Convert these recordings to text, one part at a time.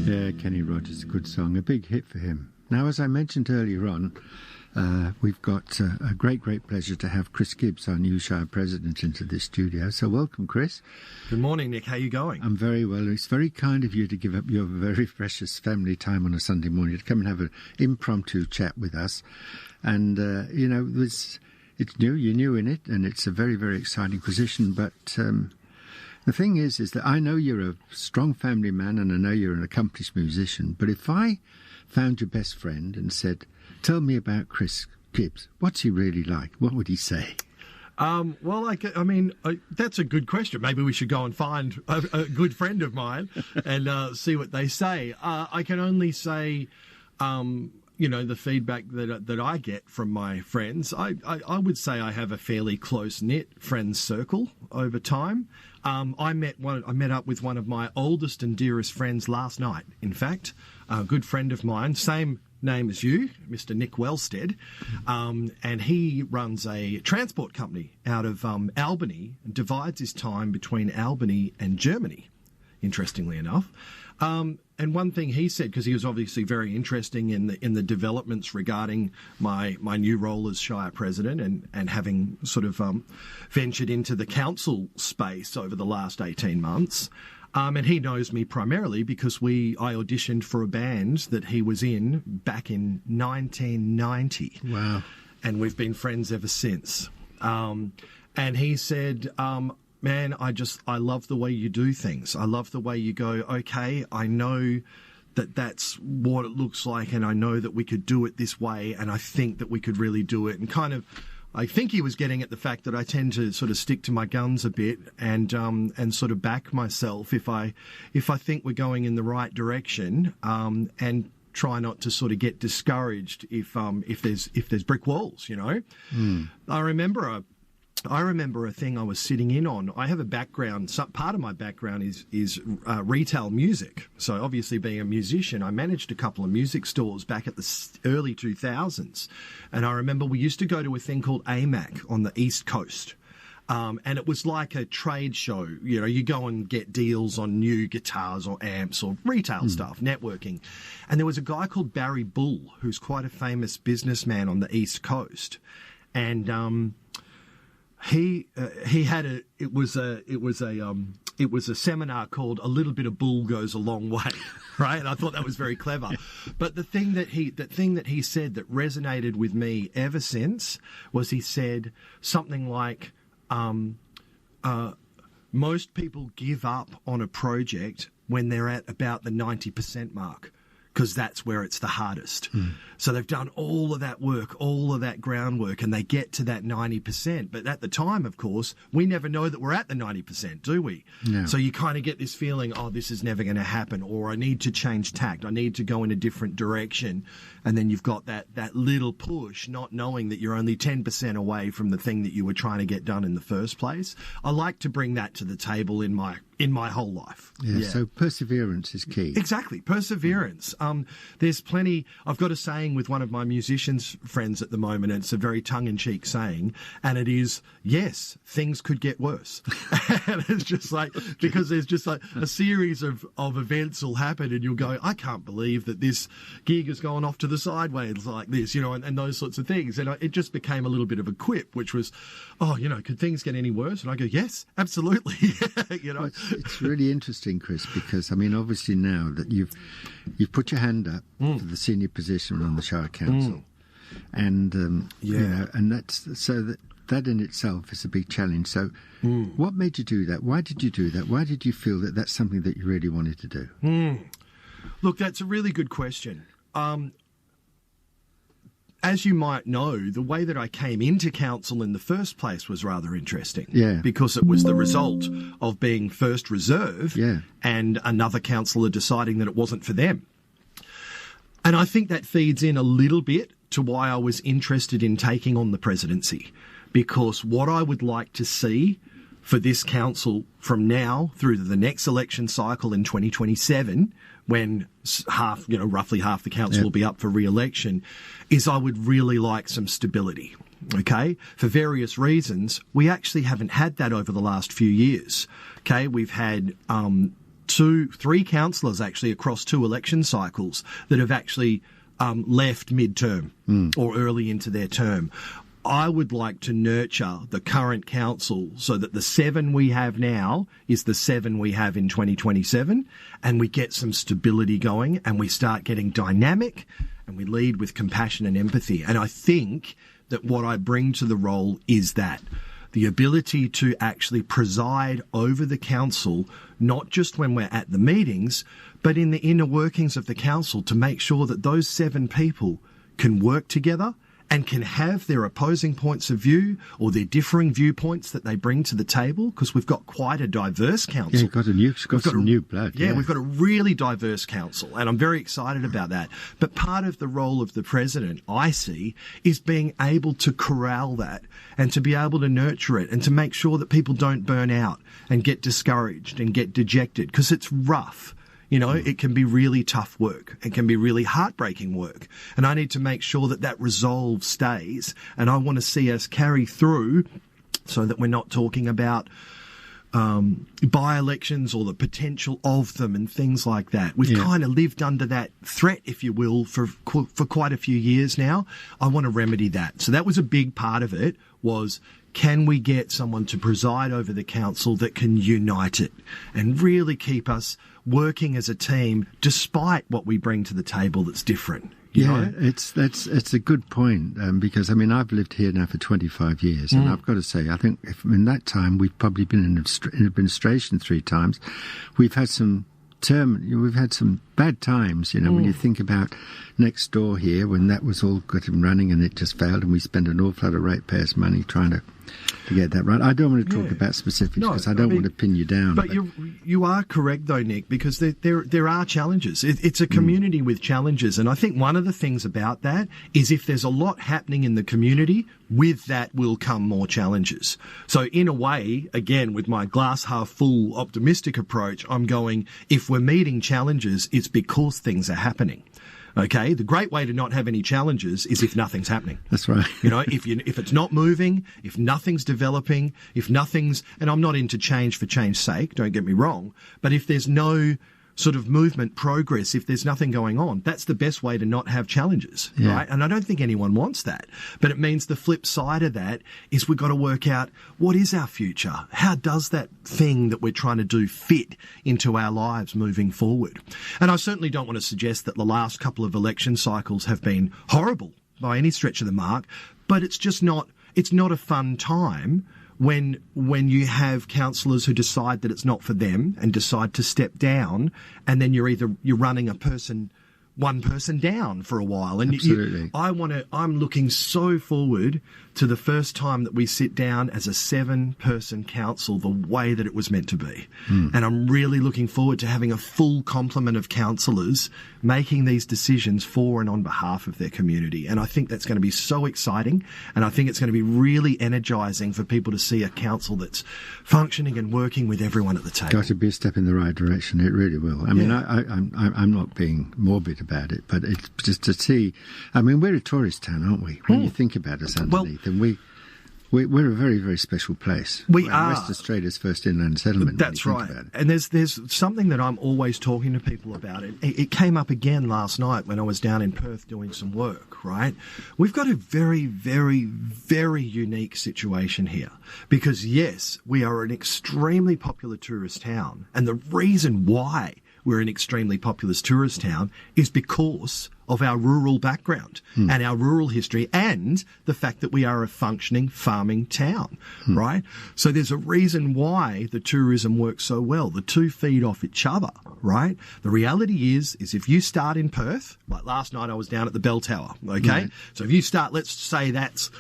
Yeah, Kenny Rogers, a good song, a big hit for him. Now, as I mentioned earlier on, we've got a great pleasure to have Chris Gibbs, our new Shire President, into the studio. So welcome, Chris. Good morning, Nick. How are you going? I'm very well. It's very kind of you to give up your very precious family time on a Sunday morning to come and have an impromptu chat with us. And, it's new, you're new in it, and it's a very, very exciting position. But the thing is that I know you're a strong family man and I know you're an accomplished musician. But if I found your best friend and said, tell me about Chris Gibbs, what's he really like? What would he say? That's a good question. Maybe we should go and find a good friend of mine and see what they say. I can only say, the feedback that I get from my friends. I would say I have a fairly close-knit friends circle over time. I met up with one of my oldest and dearest friends last night, in fact, a good friend of mine, same name as you, Mr. Nick Wellstead, and he runs a transport company out of Albany, and divides his time between Albany and Germany, interestingly enough. And one thing he said, because he was obviously very interesting in the developments regarding my new role as Shire President and having sort of ventured into the council space over the last 18 months. And he knows me primarily because I auditioned for a band that he was in back in 1990. Wow. And we've been friends ever since. And he said, man, I love the way you do things. I love the way you go, okay, I know that that's what it looks like and I know that we could do it this way and I think that we could really do it. And kind of, I think he was getting at the fact that I tend to sort of stick to my guns a bit and sort of back myself if I think we're going in the right direction, and try not to sort of get discouraged if there's brick walls, you know. Mm. I remember a thing I was sitting in on. I have a background. Part of my background is retail music. So obviously, being a musician, I managed a couple of music stores back at the early 2000s. And I remember we used to go to a thing called AMAC on the East Coast. And it was like a trade show. You know, you go and get deals on new guitars or amps or retail stuff, networking. And there was a guy called Barry Bull, who's quite a famous businessman on the East Coast. And he had it was a seminar called "A Little Bit of Bull Goes a Long Way," right? And I thought that was very clever. But the thing that he said that resonated with me ever since was he said something like, most people give up on a project when they're at about the 90% mark, because that's where it's the hardest. So they've done all of that work, all of that groundwork, and they get to that 90%. But at the time, of course, we never know that we're at the 90%, do we? No. So you kind of get this feeling, oh, this is never going to happen, or I need to change tact, I need to go in a different direction. And then you've got that little push, not knowing that you're only 10% away from the thing that you were trying to get done in the first place. I like to bring that to the table in my whole life. Yeah, so perseverance is key. Exactly, perseverance. There's plenty. I've got a saying with one of my musicians friends at the moment, and it's a very tongue-in-cheek saying, and it is, yes, things could get worse. And it's just like, because there's just like a series of events will happen and you'll go, I can't believe that this gig has gone off to the sideways like this, you know, and those sorts of things. And it just became a little bit of a quip, which was, oh, you know, could things get any worse? And I go, yes, absolutely. You know. It's really interesting, Chris, because I mean, obviously now that you've put your hand up for the senior position on the Shire Council, and you know, and that's so that in itself is a big challenge. So, what made you do that? Why did you do that? Why did you feel that that's something that you really wanted to do? Look, that's a really good question. As you might know, the way that I came into council in the first place was rather interesting. Yeah. Because it was the result of being first reserve and another councillor deciding that it wasn't for them. And I think that feeds in a little bit to why I was interested in taking on the presidency. Because what I would like to see for this council from now through to the next election cycle in 2027, when roughly half the council will be up for re-election, is I would really like some stability. Okay, for various reasons, we actually haven't had that over the last few years. Okay, we've had three councillors actually across 2 election cycles that have actually left mid-term or early into their term. I would like to nurture the current council so that the 7 we have now is the 7 we have in 2027, and we get some stability going and we start getting dynamic and we lead with compassion and empathy. And I think that what I bring to the role is that the ability to actually preside over the council, not just when we're at the meetings, but in the inner workings of the council, to make sure that those 7 people can work together and can have their opposing points of view or their differing viewpoints that they bring to the table, because we've got quite a diverse council. Yeah, you've got some new blood. Yeah, we've got a really diverse council, and I'm very excited about that. But part of the role of the president, I see, is being able to corral that and to be able to nurture it and to make sure that people don't burn out and get discouraged and get dejected, because it's rough. You know, it can be really tough work. It can be really heartbreaking work. And I need to make sure that that resolve stays. And I want to see us carry through so that we're not talking about by-elections or the potential of them and things like that. We've kind of lived under that threat, if you will, for quite a few years now. I want to remedy that. So that was a big part of it, was can we get someone to preside over the council that can unite it and really keep us working as a team despite what we bring to the table that's different. You know? It's a good point, because I mean I've lived here now for 25 years, and I've got to say I think in that time we've probably been in administration 3 times. We've had some bad times, you know, when you think about next door here, when that was all good and running and it just failed, and we spent an awful lot of ratepayers' money trying to get that right. I don't want to talk about specifics because I don't want to pin you down. But you are correct though, Nick, because there are challenges. It's a community with challenges, and I think one of the things about that is if there's a lot happening in the community, with that will come more challenges. So in a way, again, with my glass half full optimistic approach, I'm going, if we're meeting challenges, it's because things are happening. Okay, the great way to not have any challenges is if nothing's happening. That's right. You know, if it's not moving, if nothing's developing, and I'm not into change for change's sake, don't get me wrong, but if there's no sort of movement, progress, if there's nothing going on, that's the best way to not have challenges, right? And I don't think anyone wants that. But it means the flip side of that is we've got to work out, what is our future? How does that thing that we're trying to do fit into our lives moving forward? And I certainly don't want to suggest that the last couple of election cycles have been horrible by any stretch of the mark, but it's just not a fun time when you have councillors who decide that it's not for them and decide to step down, and then you're running one person down for a while. And absolutely. I'm looking so forward to the first time that we sit down as a 7-person council the way that it was meant to be. And I'm really looking forward to having a full complement of councillors making these decisions for and on behalf of their community. And I think that's going to be so exciting, and I think it's going to be really energising for people to see a council that's functioning and working with everyone at the table. Got to be a step in the right direction. It really will. I mean, I'm not being morbid about it, but it's just to see. I mean, we're a tourist town, aren't we? When you think about us underneath, and we're a very, very special place. We are West Australia's first inland settlement. That's right. And there's something that I'm always talking to people about. It came up again last night when I was down in Perth doing some work, right? We've got a very, very, very unique situation here because, yes, we are an extremely popular tourist town. And the reason why we're an extremely popular tourist town is because of our rural background and our rural history and the fact that we are a functioning farming town, right? So there's a reason why the tourism works so well. The two feed off each other, right? The reality is if you start in Perth, like last night I was down at the Bell Tower, okay? Right. So if you start, let's say that's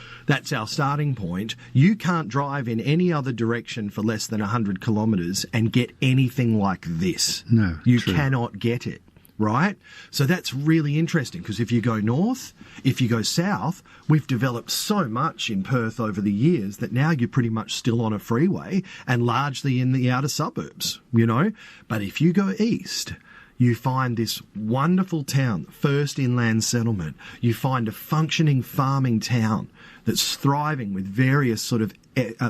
our starting point, you can't drive in any other direction for less than 100 kilometres and get anything like this. No, you true. cannot get it. Right? So that's really interesting because if you go north, if you go south, we've developed so much in Perth over the years that now you're pretty much still on a freeway and largely in the outer suburbs, you know? But if you go east, you find this wonderful town, first inland settlement. You find a functioning farming town that's thriving with various sort of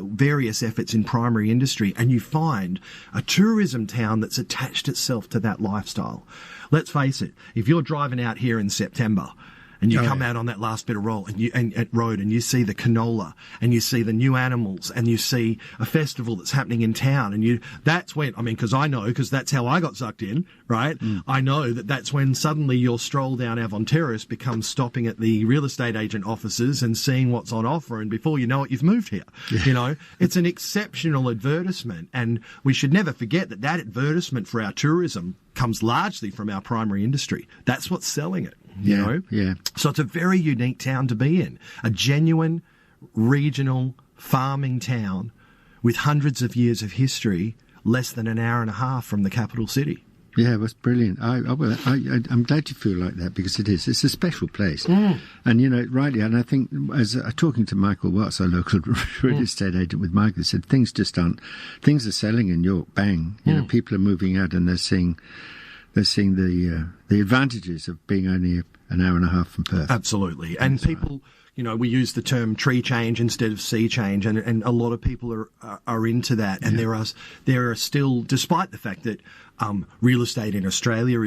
various efforts in primary industry, and you find a tourism town that's attached itself to that lifestyle. Let's face it, if you're driving out here in September and you come out on that last bit of road and you see the canola and you see the new animals and you see a festival that's happening in town, and that's when, because that's how I got sucked in, right? I know that's when suddenly your stroll down Avon Terrace becomes stopping at the real estate agent offices and seeing what's on offer, and before you know it, you've moved here. Yeah. It's an exceptional advertisement, and we should never forget that advertisement for our tourism comes largely from our primary industry. That's what's selling it. You know? Yeah. So it's a very unique town to be in. A genuine regional farming town with hundreds of years of history, less than an hour and a half from the capital city. Yeah, it was brilliant. I'm glad you feel like that, because it's a special place. And, rightly, and I think as talking to Michael Watts, our local real estate agent with Michael, said things are selling in York, bang. People are moving out and they're seeing the advantages of being only an hour and a half from Perth. Absolutely. And people, we use the term tree change instead of sea change, and a lot of people are into that. And there are still, despite the fact that real estate in Australia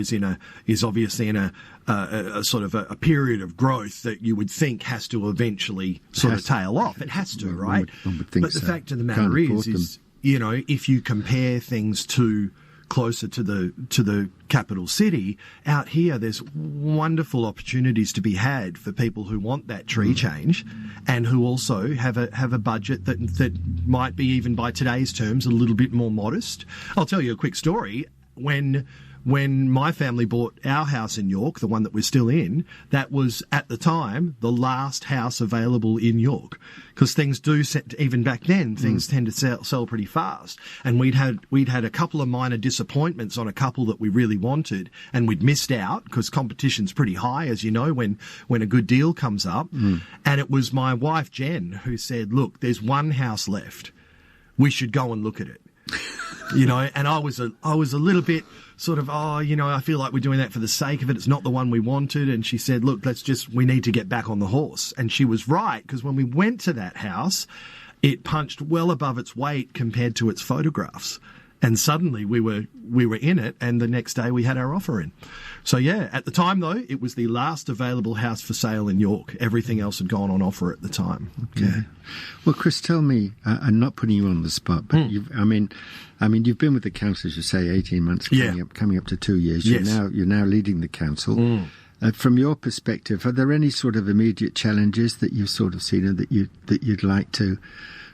is obviously in a sort of a period of growth that you would think has to eventually sort of tail off. It has to, right? One would think but the so. fact of the matter is, if you compare things to closer to the capital city, out here there's wonderful opportunities to be had for people who want that tree change, and who also have a budget that might be, even by today's terms, a little bit more modest. I'll tell you a quick story. When my family bought our house in York, the one that we're still in, that was at the time the last house available in York, because things even back then, things tend to sell pretty fast. And we'd had a couple of minor disappointments on a couple that we really wanted, and we'd missed out because competition's pretty high, as you know, when a good deal comes up. And it was my wife Jen who said, "Look, there's one house left. We should go and look at it." And I was a little bit sort of, I feel like we're doing that for the sake of it. It's not the one we wanted. And she said, "Look, we need to get back on the horse." And she was right, because when we went to that house, it punched well above its weight compared to its photographs. And suddenly we were in it, and the next day we had our offer in. So yeah, at the time though, it was the last available house for sale in York. Everything else had gone on offer at the time. Okay. Well, Chris, tell me, I'm not putting you on the spot, but you've been with the council, as you say, 18 months, coming up to 2 years. Yes. You're now leading the council. From your perspective, are there any sort of immediate challenges that you've sort of seen and that you'd like to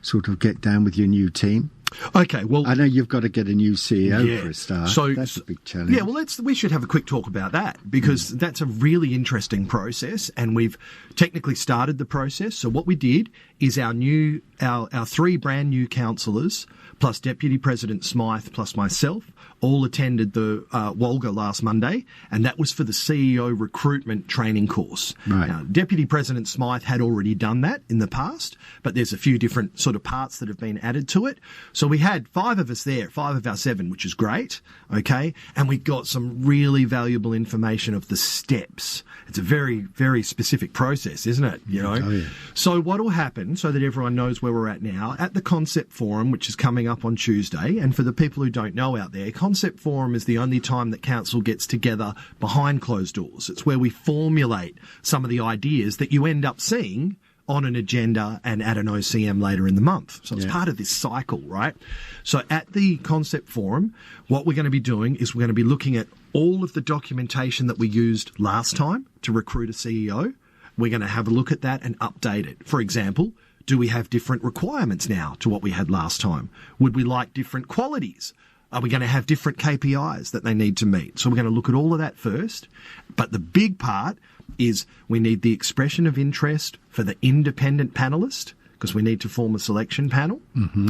sort of get down with your new team? Okay, well, I know you've got to get a new CEO for a start. So that's a big challenge. Yeah, well, we should have a quick talk about that, because that's a really interesting process, and we've technically started the process. So what we did is our 3 brand new councillors, plus Deputy President Smythe, plus myself, all attended the Wolga last Monday, and that was for the CEO recruitment training course. Right. Now, Deputy President Smythe had already done that in the past, but there's a few different sort of parts that have been added to it. So we had 5 of us there, 5 of our 7, which is great, okay? And we got some really valuable information of the steps. It's a very, very specific process, isn't it? Oh, yeah. So what will happen, so that everyone knows where we're at now, at the Concept Forum, which is coming up on Tuesday, and for the people who don't know out there, Concept Forum is the only time that council gets together behind closed doors. It's where we formulate some of the ideas that you end up seeing on an agenda and at an OCM later in the month. So it's part of this cycle, right? So at the Concept Forum, what we're going to be doing is we're going to be looking at all of the documentation that we used last time to recruit a CEO. We're going to have a look at that and update it. For example, do we have different requirements now to what we had last time? Would we like different qualities? Are we going to have different KPIs that they need to meet? So we're going to look at all of that first. But the big part is we need the expression of interest for the independent panellist, because we need to form a selection panel.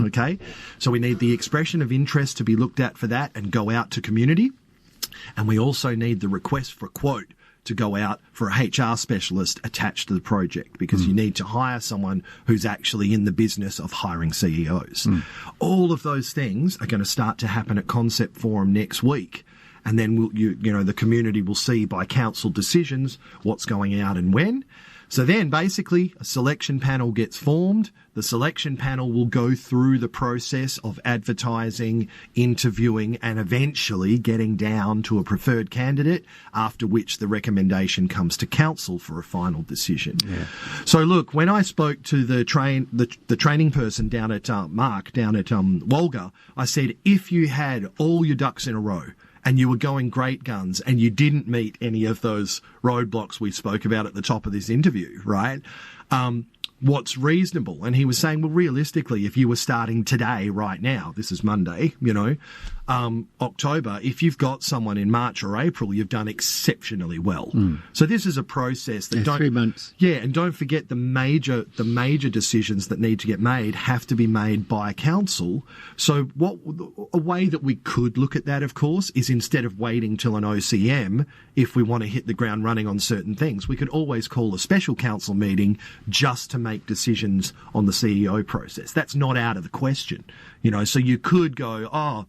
Okay? So we need the expression of interest to be looked at for that and go out to community. And we also need the request for quote to go out for a HR specialist attached to the project, because you need to hire someone who's actually in the business of hiring CEOs. All of those things are going to start to happen at Concept Forum next week. And then the community will see by council decisions what's going out and when. So then basically a selection panel gets formed. The selection panel will go through the process of advertising, interviewing, and eventually getting down to a preferred candidate, after which the recommendation comes to council for a final decision. Yeah. So look, when I spoke to the training person down at Mark, down at Wolga, I said, if you had all your ducks in a row, and you were going great guns, and you didn't meet any of those roadblocks we spoke about at the top of this interview, right? What's reasonable? And he was saying, well, realistically, if you were starting today, right now, this is Monday, October, if you've got someone in March or April, you've done exceptionally well. So this is a process that 3 months. Yeah, and don't forget the major decisions that need to get made have to be made by council. So a way that we could look at that, of course, is instead of waiting till an OCM, if we want to hit the ground running on certain things, we could always call a special council meeting just to make decisions on the CEO process. That's not out of the question. So you could go,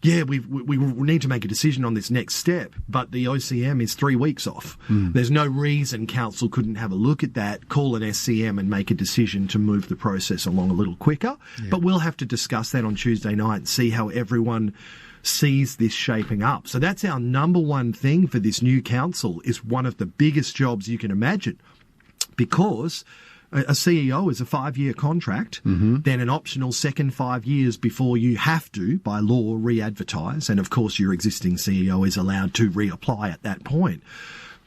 yeah, we need to make a decision on this next step, but the OCM is 3 weeks off. There's no reason council couldn't have a look at that, call an SCM and make a decision to move the process along a little quicker. Yeah. But we'll have to discuss that on Tuesday night and see how everyone sees this shaping up. So that's our number one thing for this new council, is one of the biggest jobs you can imagine, because a CEO is a 5-year contract, then an optional second 5 years before you have to, by law, re-advertise. And of course, your existing CEO is allowed to reapply at that point.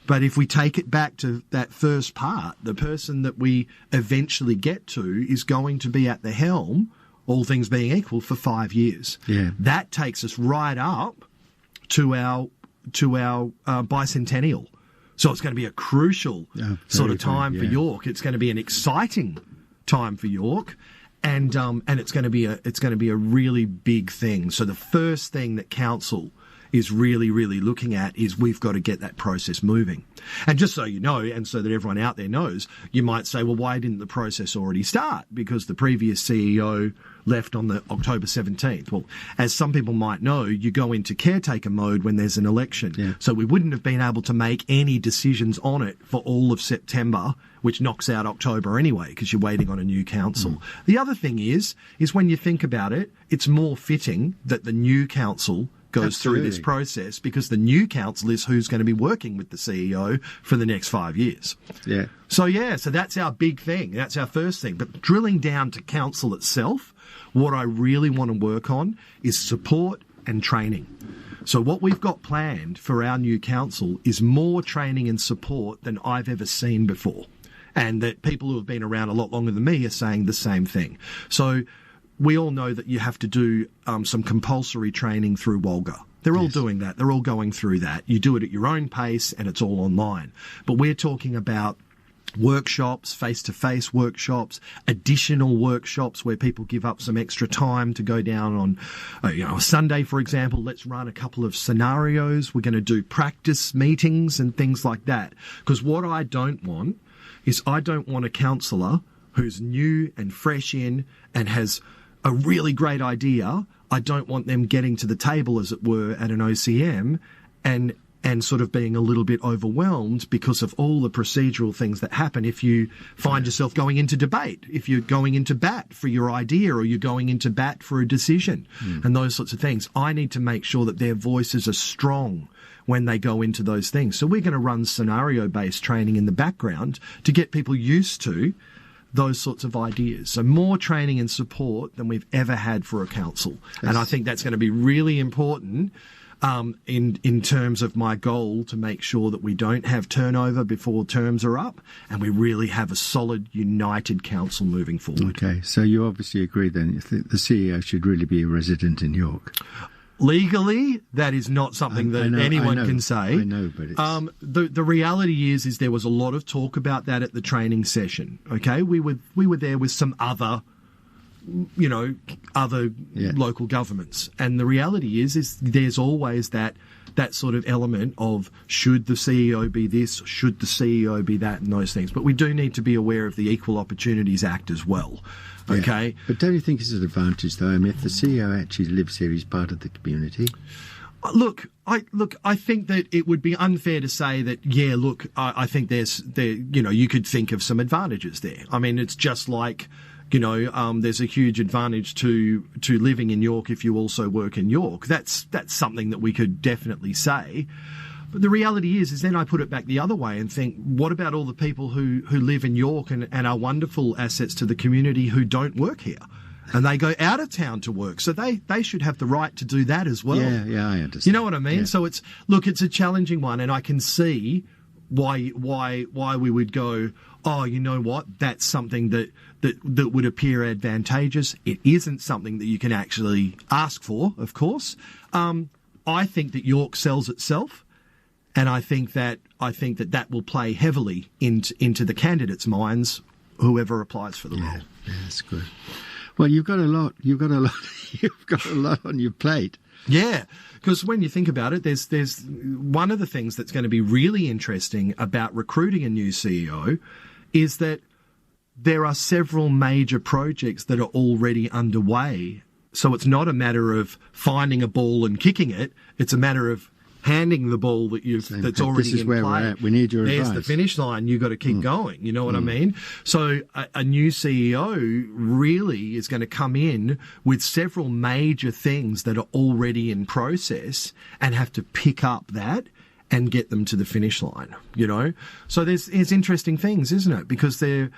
But if we take it back to that first part, the person that we eventually get to is going to be at the helm, all things being equal, for 5 years. Yeah. That takes us right up to our bicentennial. So it's going to be a crucial sort of time for York. It's going to be an exciting time for York, and it's going to be a really big thing. So the first thing that council is really, really looking at is we've got to get that process moving. And just so you know, and so that everyone out there knows, you might say, well, why didn't the process already start? Because the previous CEO left on the October 17th. Well, as some people might know, you go into caretaker mode when there's an election. Yeah. So we wouldn't have been able to make any decisions on it for all of September, which knocks out October anyway, because you're waiting on a new council. The other thing is when you think about it, it's more fitting that the new council goes through this process, because the new council is who's going to be working with the CEO for the next 5 years. Yeah. So that's our big thing. That's our first thing. But drilling down to council itself, what I really want to work on is support and training. So what we've got planned for our new council is more training and support than I've ever seen before. And that people who have been around a lot longer than me are saying the same thing. So we all know that you have to do some compulsory training through Wolga. They're all doing that. They're all going through that. You do it at your own pace, and it's all online. But we're talking about workshops, face-to-face workshops, additional workshops where people give up some extra time to go down on, a Sunday, for example. Let's run a couple of scenarios. We're going to do practice meetings and things like that. Because what I don't want is I don't want a councillor who's new and fresh in and has a really great idea. I don't want them getting to the table, as it were, at an OCM and sort of being a little bit overwhelmed because of all the procedural things that happen if you find yourself going into debate, if you're going into bat for your idea, or you're going into bat for a decision and those sorts of things. I need to make sure that their voices are strong when they go into those things. So we're going to run scenario-based training in the background to get people used to those sorts of ideas. So more training and support than we've ever had for a council. And I think that's going to be really important in terms of my goal to make sure that we don't have turnover before terms are up, and we really have a solid, united council moving forward. Okay, so you obviously agree then the CEO should really be a resident in York. Legally, that is not something that anyone can say. I know, but it's... the reality is there was a lot of talk about that at the training session. Okay, we were there with some other local governments, and the reality is there's always that sort of element of should the CEO be this, should the CEO be that, and those things. But we do need to be aware of the Equal Opportunities Act as well. Okay, but don't you think it's an advantage though? I mean, if the CEO actually lives here, he's part of the community. I think that it would be unfair to say that. Yeah, look, I think you could think of some advantages there. I mean, it's just like, there's a huge advantage to living in York if you also work in York. That's something that we could definitely say. But the reality is then I put it back the other way and think, what about all the people who live in York and are wonderful assets to the community who don't work here? And they go out of town to work. So they should have the right to do that as well. Yeah, I understand. You know what I mean? Yeah. So it's a challenging one, and I can see why we would go, oh, you know what? That's something that would appear advantageous. It isn't something that you can actually ask for, of course. I think that York sells itself, and I think that will play heavily into the candidates' minds, whoever applies for the role. Yeah, that's good. Well, you've got a lot on your plate. Yeah, because when you think about it, there's one of the things that's going to be really interesting about recruiting a new CEO is that there are several major projects that are already underway. So it's not a matter of finding a ball and kicking it. It's a matter of handing the ball that's already this is in where play. we're at. We need your advice. There's the finish line. You've got to keep going. You know what I mean? So a new CEO really is going to come in with several major things that are already in process and have to pick up that and get them to the finish line, So there's interesting things, isn't it? Because there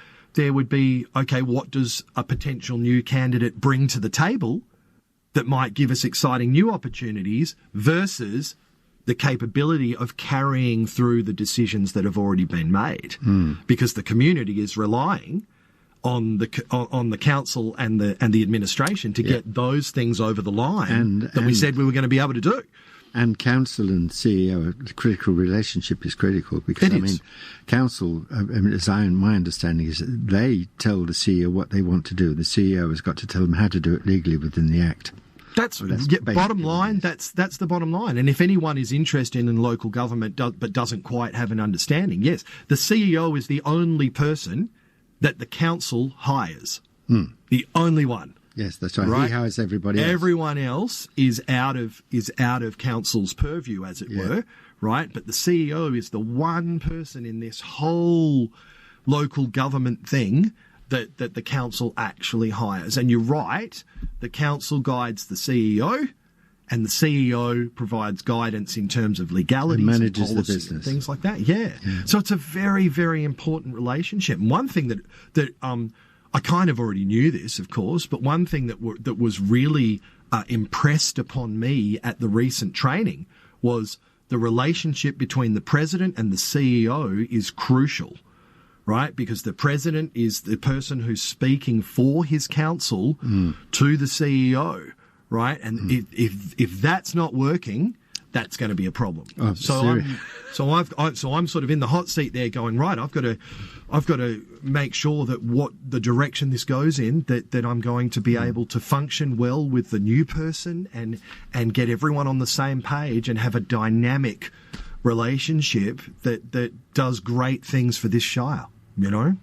would be, okay, what does a potential new candidate bring to the table that might give us exciting new opportunities versus the capability of carrying through the decisions that have already been made, because the community is relying on the council and the administration to get those things over the line we said we were going to be able to do. And council and CEO, the critical relationship is critical because council, my understanding is that they tell the CEO what they want to do. The CEO has got to tell them how to do it legally within the Act. That's bottom line. That's the bottom line. And if anyone is interested in local government but doesn't quite have an understanding, yes, the CEO is the only person that the council hires. The only one. Yes, that's right. He hires everybody else. Everyone else is out of council's purview, as it were, right? But the CEO is the one person in this whole local government thing that the council actually hires. And you're right, the council guides the CEO, and the CEO provides guidance in terms of legalities and manages the business and things like that. Yeah. So it's a very, very important relationship. And one thing that I kind of already knew this, of course, but one thing that was really impressed upon me at the recent training was the relationship between the president and the CEO is crucial. Right, because the president is the person who's speaking for his council to the CEO, right? And if that's not working, that's going to be a problem. Oh, so I'm sort of in the hot seat there, going, right, I've got to make sure that what the direction this goes in, that I'm going to be able to function well with the new person and get everyone on the same page and have a dynamic relationship that does great things for this Shire. Well,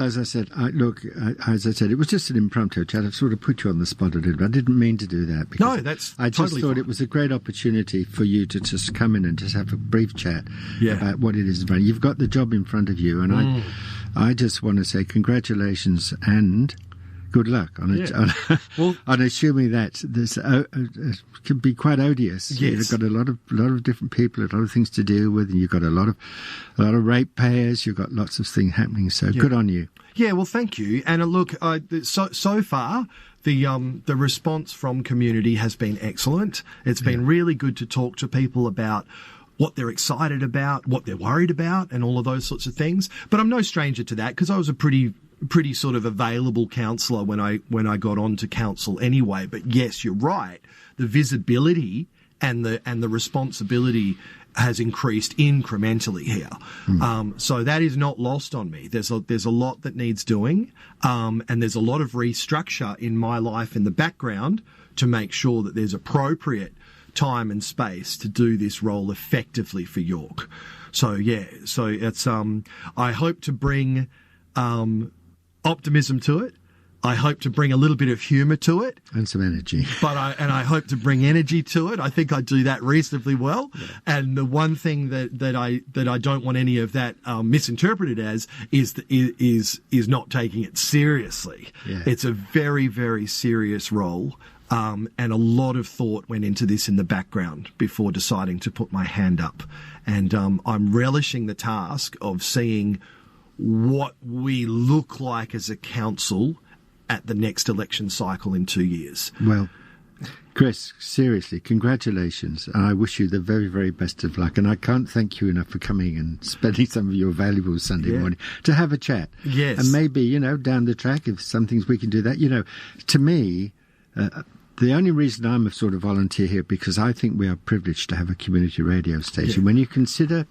as I said, it was just an impromptu chat. I've sort of put you on the spot a little bit. I didn't mean to do that. No, that's I just totally thought fine. It was a great opportunity for you to just come in and just have a brief chat about what it is. You've got the job in front of you, and I just want to say congratulations and good luck on assuming that this can be quite odious. Yes. You've got a lot of different people, a lot of things to deal with, and you've got a lot of ratepayers. You've got lots of things happening. So good on you. Yeah, well, thank you. And look, so far the response from community has been excellent. It's been really good to talk to people about what they're excited about, what they're worried about, and all of those sorts of things. But I'm no stranger to that because I was a pretty sort of available counsellor when I got onto council anyway. But yes, you're right. The visibility and the responsibility has increased incrementally here. So that is not lost on me. There's a lot that needs doing, and there's a lot of restructure in my life in the background to make sure that there's appropriate time and space to do this role effectively for York. So it's I hope to bring optimism to it. I hope to bring a little bit of humour to it. And some energy. But I hope to bring energy to it. I think I do that reasonably well. Yeah. And the one thing that I don't want any of that misinterpreted as is not taking it seriously. Yeah. It's a very, very serious role. And a lot of thought went into this in the background before deciding to put my hand up. And I'm relishing the task of seeing what we look like as a council at the next election cycle in 2 years. Well, Chris, seriously, congratulations. And I wish you the very, very best of luck. And I can't thank you enough for coming and spending some of your valuable Sunday morning to have a chat. Yes. And maybe, down the track, if some things we can do that. To me, the only reason I'm a sort of volunteer here, because I think we are privileged to have a community radio station. Yeah. When you consider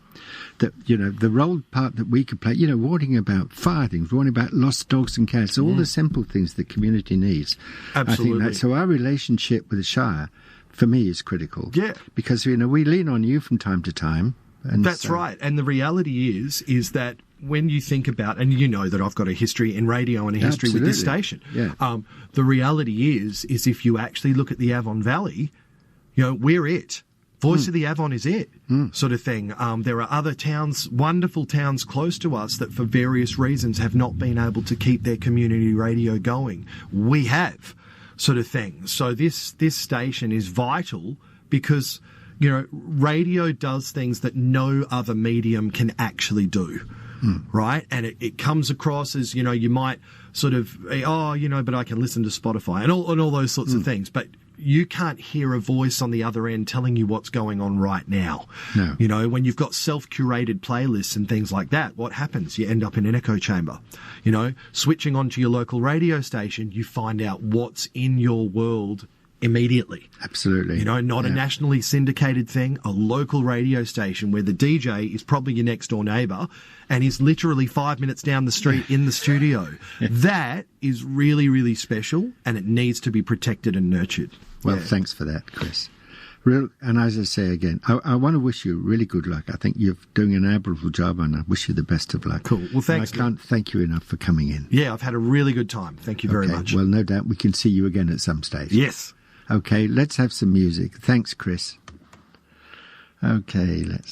that, the role part that we could play, warning about fire things, warning about lost dogs and cats, all the simple things the community needs. Absolutely. I think so our relationship with the Shire, for me, is critical. Yeah. Because, we lean on you from time to time. And that's right. And the reality is that when you think about, and that I've got a history in radio and a history with this station. Yeah. The reality is if you actually look at the Avon Valley, we're it. Voice of the Avon is it, sort of thing. There are other towns, wonderful towns close to us that for various reasons have not been able to keep their community radio going. We have, sort of thing. So this station is vital because, radio does things that no other medium can actually do. Right? And it comes across as, you might sort of, but I can listen to Spotify and all those sorts of things. But you can't hear a voice on the other end telling you what's going on right now. No. When you've got self-curated playlists and things like that, what happens? You end up in an echo chamber. Switching onto your local radio station, you find out what's in your world immediately. Absolutely. Not a nationally syndicated thing, a local radio station where the DJ is probably your next door neighbour and is literally 5 minutes down the street in the studio. That is really, really special and it needs to be protected and nurtured. Well, thanks for that, Chris. And as I say again, I want to wish you really good luck. I think you're doing an admirable job and I wish you the best of luck. Cool. Well, thanks. And I can't thank you enough for coming in. Yeah, I've had a really good time. Thank you very much. Well, no doubt we can see you again at some stage. Yes. Okay, let's have some music. Thanks, Chris. Okay, let's